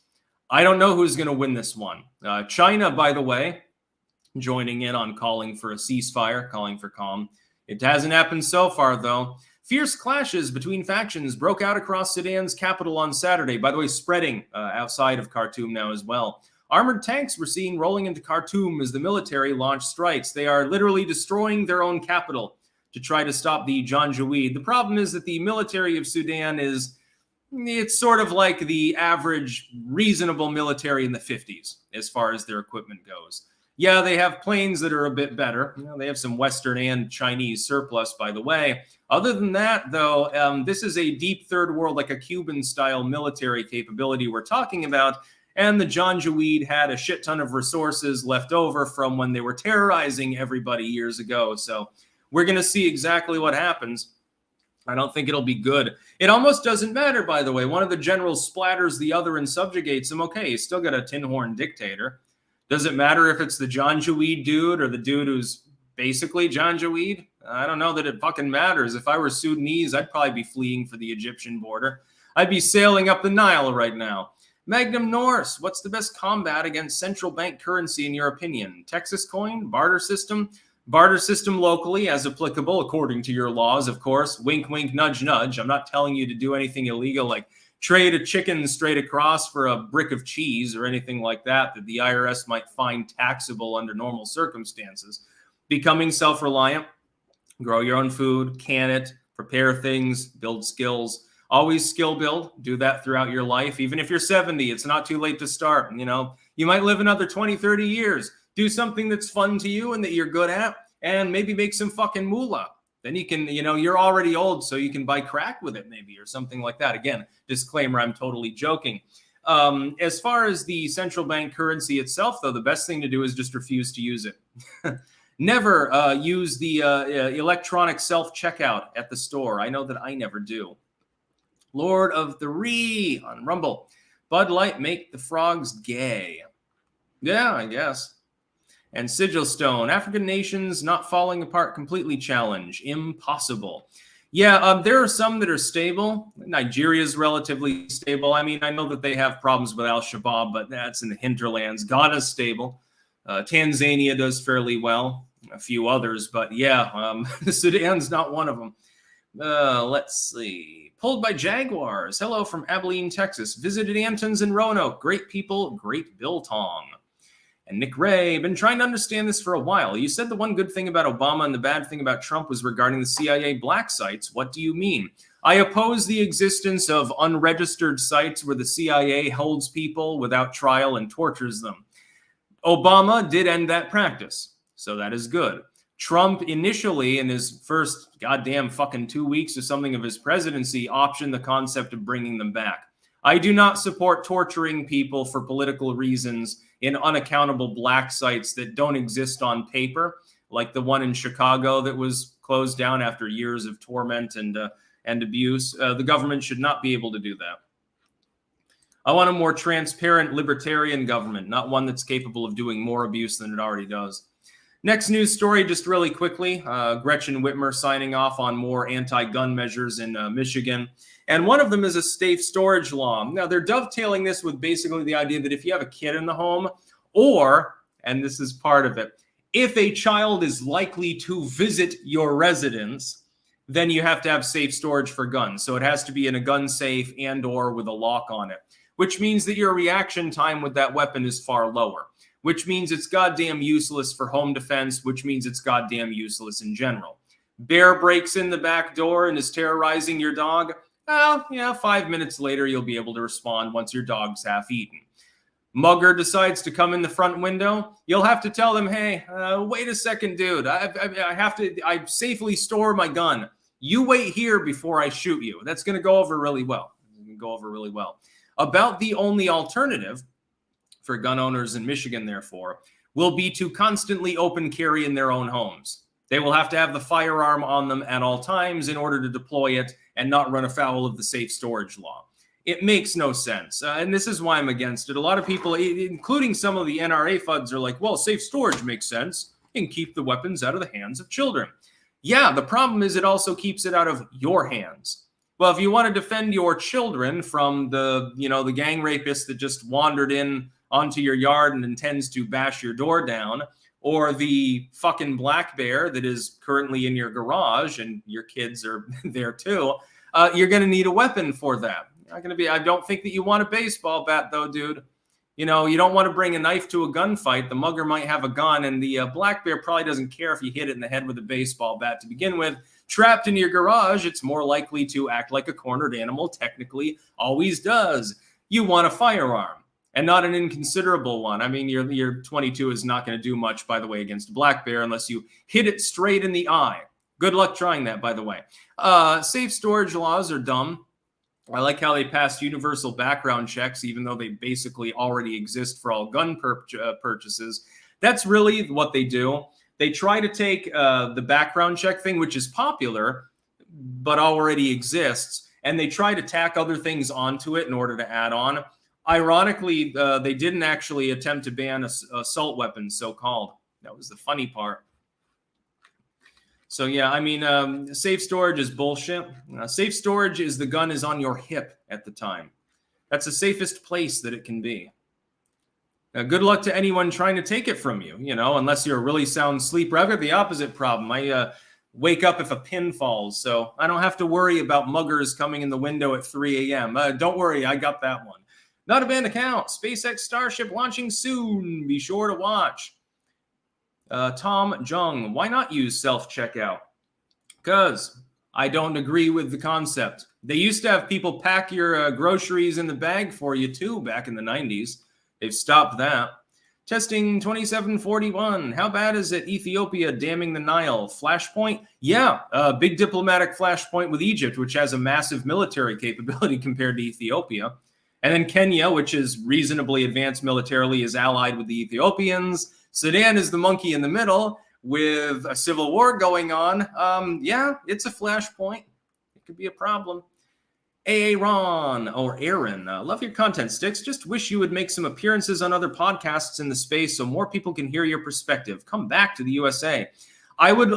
I don't know who's going to win this one. China, by the way, joining in on calling for a ceasefire, calling for calm. It hasn't happened so far, though. Fierce clashes between factions broke out across Sudan's capital on Saturday, by the way, spreading outside of Khartoum now as well. Armored tanks were seen rolling into Khartoum as the military launched strikes. They are literally destroying their own capital to try to stop the Janjaweed. The problem is that the military of Sudan it's sort of like the average reasonable military in the 50s as far as their equipment goes. Yeah, they have planes that are a bit better. You know, they have some Western and Chinese surplus, by the way. Other than that, though, this is a deep third world, like a Cuban-style military capability we're talking about. And the Janjaweed had a shit ton of resources left over from when they were terrorizing everybody years ago. So we're going to see exactly what happens. I don't think it'll be good. It almost doesn't matter, by the way. One of the generals splatters the other and subjugates him. Okay, he's still got a tin horn dictator. Does it matter if it's the Janjaweed dude or the dude who's basically Janjaweed? I don't know that it fucking matters. If I were Sudanese, I'd probably be fleeing for the Egyptian border. I'd be sailing up the Nile right now. Magnum Norse, what's the best combat against central bank currency in your opinion? Texas coin? Barter system? Barter system locally as applicable according to your laws, of course. Wink, wink, nudge, nudge. I'm not telling you to do anything illegal like trade a chicken straight across for a brick of cheese or anything like that the IRS might find taxable under normal circumstances. Becoming self-reliant, grow your own food, can it, prepare things, build skills. Always skill build. Do that throughout your life. Even if you're 70, it's not too late to start. You know, you might live another 20, 30 years. Do something that's fun to you and that you're good at, and maybe make some fucking moolah. Then you can, you know, you're already old, so you can buy crack with it maybe or something like that. Again, disclaimer, I'm totally joking. As far as the central bank currency itself, though, the best thing to do is just refuse to use it. Never use the electronic self-checkout at the store. I know that I never do. Lord of the Ree on Rumble. Bud Light make the frogs gay. Yeah, I guess. And Sigil Stone, African nations not falling apart completely challenge. Impossible. Yeah, there are some that are stable. Nigeria's relatively stable. I mean, I know that they have problems with Al-Shabaab, but that's in the hinterlands. Ghana's stable. Tanzania does fairly well. A few others, but yeah, Sudan's not one of them. Let's see. Pulled by Jaguars. Hello from Abilene, Texas. Visited Anton's in Roanoke. Great people, great biltong. And Nick Ray, been trying to understand this for a while. You said the one good thing about Obama and the bad thing about Trump was regarding the CIA black sites. What do you mean? I oppose the existence of unregistered sites where the CIA holds people without trial and tortures them. Obama did end that practice, so that is good. Trump initially, in his first goddamn fucking 2 weeks or something of his presidency, optioned the concept of bringing them back. I do not support torturing people for political reasons in unaccountable black sites that don't exist on paper, like the one in Chicago that was closed down after years of torment and abuse. The government should not be able to do that. I want a more transparent libertarian government, not one that's capable of doing more abuse than it already does. Next news story, just really quickly, Gretchen Whitmer signing off on more anti-gun measures in Michigan. And one of them is a safe storage law. Now, they're dovetailing this with basically the idea that if you have a kid in the home, or, and this is part of it, if a child is likely to visit your residence, then you have to have safe storage for guns. So it has to be in a gun safe and or with a lock on it, which means that your reaction time with that weapon is far lower, which means it's goddamn useless for home defense, which means it's goddamn useless in general. Bear breaks in the back door and is terrorizing your dog. Well, yeah, 5 minutes later, you'll be able to respond once your dog's half eaten. Mugger decides to come in the front window. You'll have to tell them, hey, wait a second, dude. I safely store my gun. You wait here before I shoot you. That's going to go over really well. About the only alternative for gun owners in Michigan, therefore, will be to constantly open carry in their own homes. They will have to have the firearm on them at all times in order to deploy it and not run afoul of the safe storage law. It makes no sense. And this is why I'm against it. A lot of people, including some of the NRA FUDs, are like, well, safe storage makes sense and keep the weapons out of the hands of children. Yeah, the problem is it also keeps it out of your hands. Well, if you want to defend your children from the gang rapist that just wandered in onto your yard and intends to bash your door down, or the fucking black bear that is currently in your garage and your kids are there too, you're going to need a weapon for that. I don't think that you want a baseball bat though, dude. You don't want to bring a knife to a gunfight. The mugger might have a gun, and the black bear probably doesn't care if you hit it in the head with a baseball bat to begin with. Trapped in your garage, it's more likely to act like a cornered animal, technically always does. You want a firearm. And not an inconsiderable one. I mean, your 22 is not going to do much, by the way, against a black bear unless you hit it straight in the eye. Good luck trying that, by the way. Safe storage laws are dumb. I like how they passed universal background checks, even though they basically already exist for all gun purchases. That's really what they do. They try to take the background check thing, which is popular, but already exists, and they try to tack other things onto it in order to add on. Ironically, they didn't actually attempt to ban assault weapons, so-called. That was the funny part. So, yeah, I mean, safe storage is bullshit. Safe storage is the gun is on your hip at the time. That's the safest place that it can be. Good luck to anyone trying to take it from you, unless you're a really sound sleeper. I've got the opposite problem. I wake up if a pin falls, so I don't have to worry about muggers coming in the window at 3 a.m. Don't worry, I got that one. Not a banned account. SpaceX Starship launching soon. Be sure to watch. Tom Jung, why not use self-checkout? Because I don't agree with the concept. They used to have people pack your groceries in the bag for you, too, back in the 90s. They've stopped that. Testing 2741. How bad is it Ethiopia damming the Nile? Flashpoint? Yeah, a big diplomatic flashpoint with Egypt, which has a massive military capability compared to Ethiopia. And then Kenya, which is reasonably advanced militarily, is allied with the Ethiopians. Sudan is the monkey in the middle with a civil war going on. Yeah, it's a flashpoint. It could be a problem. Aaron, or Aaron, love your content, Sticks. Just wish you would make some appearances on other podcasts in the space so more people can hear your perspective. Come back to the USA. I would,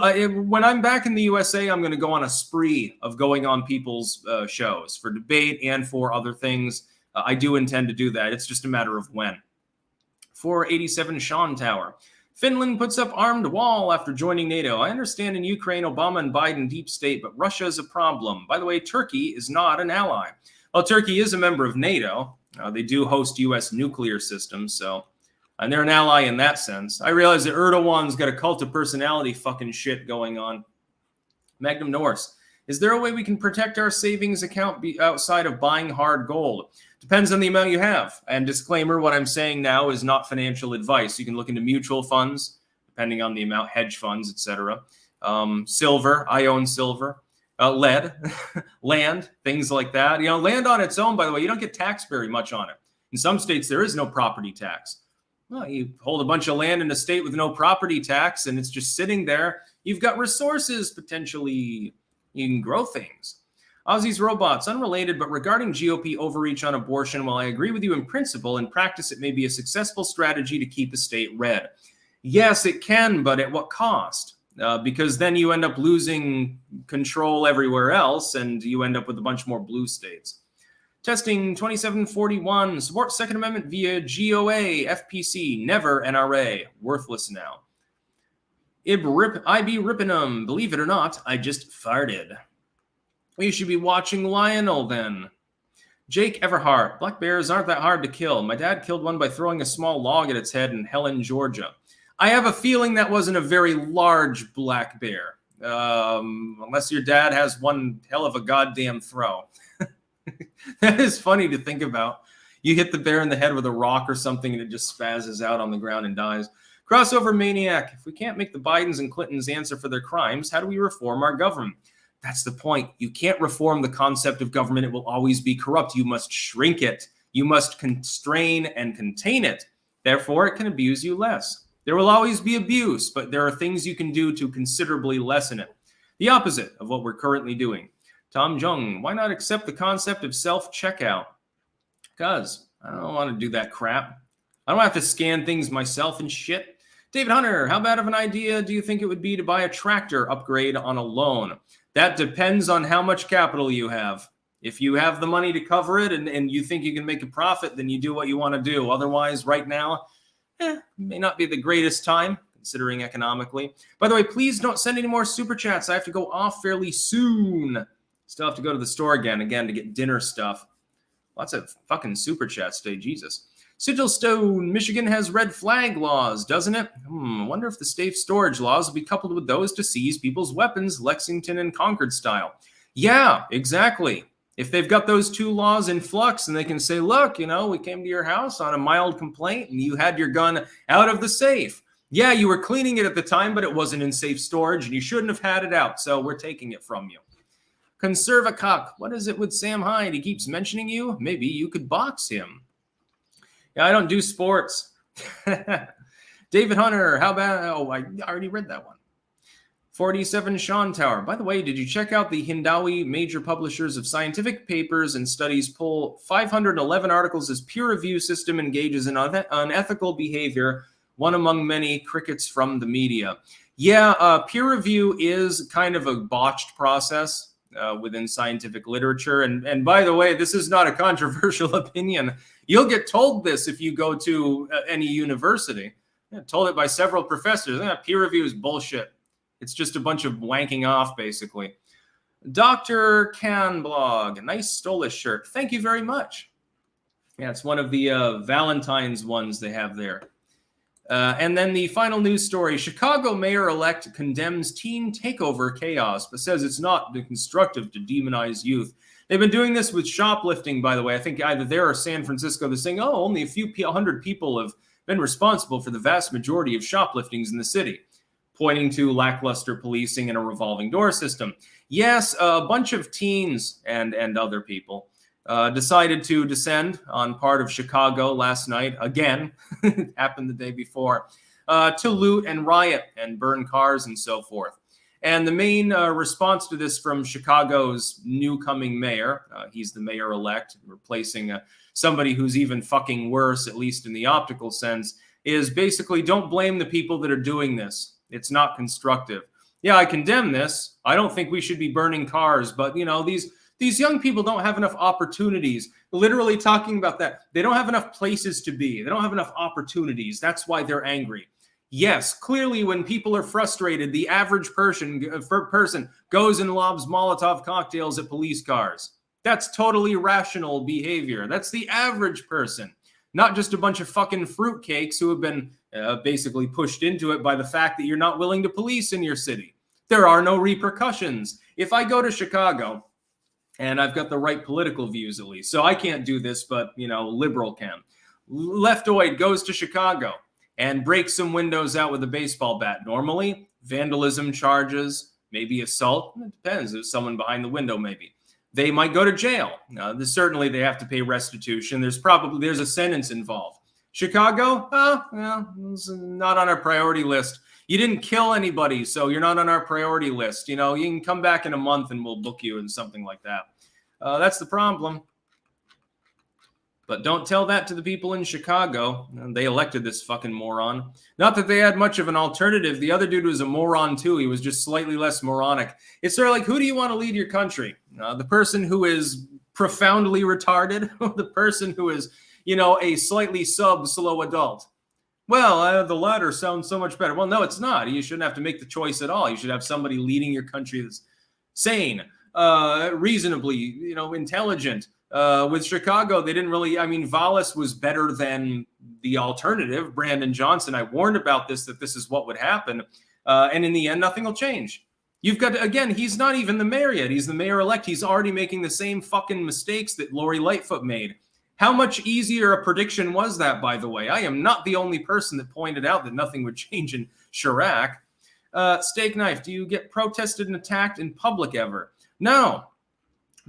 when I'm back in the USA, I'm going to go on a spree of going on people's shows for debate and for other things. I do intend to do that. It's just a matter of when. 487 Sean Tower. Finland puts up armed wall after joining NATO. I understand in Ukraine, Obama and Biden deep state, but Russia is a problem. By the way, Turkey is not an ally. Well, Turkey is a member of NATO. They do host U.S. nuclear systems, and they're an ally in that sense. I realize that Erdogan's got a cult of personality fucking shit going on. Magnum Norse. Is there a way we can protect our savings account outside of buying hard gold? Depends on the amount you have. And disclaimer, what I'm saying now is not financial advice. You can look into mutual funds, depending on the amount, hedge funds, etc. Silver, I own silver. Lead, land, things like that. Land on its own, by the way, you don't get taxed very much on it. In some states, there is no property tax. Well, you hold a bunch of land in a state with no property tax, and it's just sitting there. You've got resources, potentially. You can grow things. Aussie's Robots, unrelated, but regarding GOP overreach on abortion, while I agree with you in principle, in practice it may be a successful strategy to keep the state red. Yes, it can, but at what cost? Because then you end up losing control everywhere else, and you end up with a bunch more blue states. Testing 2741, support Second Amendment via GOA, FPC, never NRA, worthless now. IB Rippenham, believe it or not, I just farted. You should be watching Lionel then. Jake Everhart, black bears aren't that hard to kill. My dad killed one by throwing a small log at its head in Helen, Georgia. I have a feeling that wasn't a very large black bear, unless your dad has one hell of a goddamn throw. That is funny to think about. You hit the bear in the head with a rock or something and it just spazzes out on the ground and dies. Crossover Maniac, if we can't make the Bidens and Clintons answer for their crimes, how do we reform our government? That's the point. You can't reform the concept of government. It will always be corrupt. You must shrink it. You must constrain and contain it. Therefore, it can abuse you less. There will always be abuse, but there are things you can do to considerably lessen it. The opposite of what we're currently doing. Tom Jung, why not accept the concept of self-checkout? Because I don't want to do that crap. I don't have to scan things myself and shit. David Hunter, how bad of an idea do you think it would be to buy a tractor upgrade on a loan? That depends on how much capital you have. If you have the money to cover it and you think you can make a profit, then you do what you want to do. Otherwise, right now, may not be the greatest time, considering economically. By the way, please don't send any more super chats. I have to go off fairly soon. Still have to go to the store again to get dinner stuff. Lots of fucking super chats today, Jesus. Sigil Stone, Michigan has red flag laws, doesn't it? I wonder if the safe storage laws will be coupled with those to seize people's weapons, Lexington and Concord style. Yeah, exactly. If they've got those two laws in flux and they can say, look, we came to your house on a mild complaint and you had your gun out of the safe. Yeah, you were cleaning it at the time, but it wasn't in safe storage and you shouldn't have had it out, so we're taking it from you. Conservacock, what is it with Sam Hyde? He keeps mentioning you. Maybe you could box him. Yeah, I don't do sports. David Hunter, how about... Oh, I already read that one. 47 Sean Tower. By the way, did you check out the Hindawi major publishers of scientific papers and studies poll 511 articles as peer review system engages in unethical behavior, one among many crickets from the media? Yeah, peer review is kind of a botched process within scientific literature. And by the way, this is not a controversial opinion. You'll get told this if you go to any university. Told it by several professors. Peer review is bullshit. It's just a bunch of wanking off, basically. Dr. Can blog, nice Stolas shirt. Thank you very much. Yeah, it's one of the Valentine's ones they have there. And then the final news story, Chicago mayor-elect condemns teen takeover chaos, but says it's not constructive to demonize youth. They've been doing this with shoplifting, by the way. I think either there or San Francisco, they're saying, only a few hundred people have been responsible for the vast majority of shopliftings in the city, pointing to lackluster policing and a revolving door system. Yes, a bunch of teens and other people decided to descend on part of Chicago last night. Again, it happened the day before, to loot and riot and burn cars and so forth. And the main response to this from Chicago's new coming mayor, he's the mayor-elect, replacing somebody who's even fucking worse, at least in the optical sense, is basically don't blame the people that are doing this. It's not constructive. Yeah, I condemn this. I don't think we should be burning cars, but these young people don't have enough opportunities. Literally talking about that. They don't have enough places to be. They don't have enough opportunities. That's why they're angry. Yes, clearly when people are frustrated, the average person goes and lobs Molotov cocktails at police cars. That's totally rational behavior. That's the average person, not just a bunch of fucking fruitcakes who have been basically pushed into it by the fact that you're not willing to police in your city. There are no repercussions. If I go to Chicago, and I've got the right political views at least, so I can't do this, but, liberal can. Leftoid goes to Chicago and breaks some windows out with a baseball bat. Normally, vandalism charges, maybe assault. It depends. There's someone behind the window, maybe. They might go to jail. Certainly, they have to pay restitution. There's a sentence involved. Chicago, it's not on our priority list. You didn't kill anybody, so you're not on our priority list. You can come back in a month and we'll book you and something like that. That's the problem. But don't tell that to the people in Chicago. They elected this fucking moron. Not that they had much of an alternative. The other dude was a moron too. He was just slightly less moronic. It's sort of like, who do you want to lead your country? The person who is profoundly retarded? The person who is, a slightly slow adult? Well, the latter sounds so much better. Well, no, it's not. You shouldn't have to make the choice at all. You should have somebody leading your country that's sane, reasonably, intelligent. With Chicago, they didn't really, Vallis was better than the alternative, Brandon Johnson. I warned about this, that this is what would happen. And in the end, nothing will change. You've got, again, he's not even the mayor yet. He's the mayor-elect. He's already making the same fucking mistakes that Lori Lightfoot made. How much easier a prediction was that, by the way? I am not the only person that pointed out that nothing would change in Chirac. Steak Knife, do you get protested and attacked in public ever? No,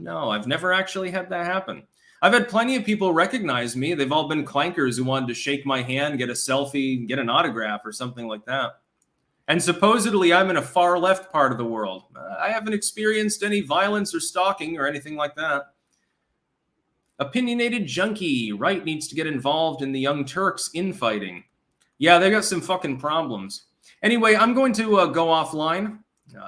I've never actually had that happen. I've had plenty of people recognize me. They've all been clankers who wanted to shake my hand, get a selfie, get an autograph or something like that. And supposedly I'm in a far left part of the world. I haven't experienced any violence or stalking or anything like that. Opinionated junkie. Right needs to get involved in the Young Turks infighting. Yeah, they got some fucking problems. Anyway, I'm going to go offline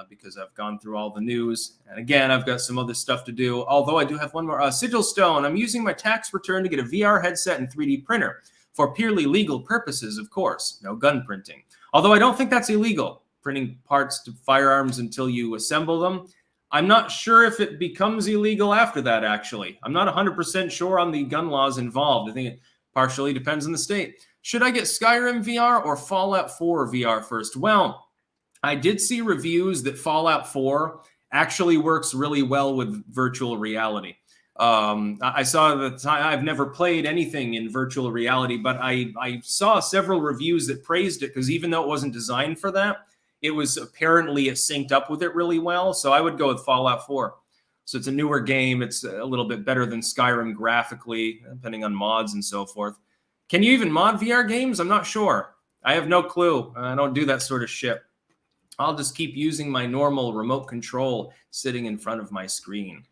because I've gone through all the news. And again, I've got some other stuff to do. Although I do have one more. Sigil Stone. I'm using my tax return to get a VR headset and 3D printer for purely legal purposes, of course. No gun printing. Although I don't think that's illegal. Printing parts to firearms until you assemble them. I'm not sure if it becomes illegal after that, actually. I'm not 100% sure on the gun laws involved. I think it partially depends on the state. Should I get Skyrim VR or Fallout 4 VR first? Well, I did see reviews that Fallout 4 actually works really well with virtual reality. I saw that I've never played anything in virtual reality, but I saw several reviews that praised it because even though it wasn't designed for that, it was apparently it synced up with it really well. So I would go with Fallout 4. So it's a newer game. It's a little bit better than Skyrim graphically, depending on mods and so forth. Can you even mod VR games? I'm not sure. I have no clue. I don't do that sort of shit. I'll just keep using my normal remote control sitting in front of my screen.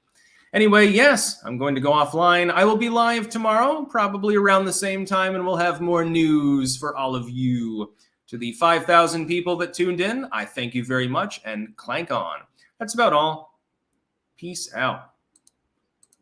Anyway, yes, I'm going to go offline. I will be live tomorrow, probably around the same time, and we'll have more news for all of you. To the 5,000 people that tuned in, I thank you very much, and clank on. That's about all. Peace out.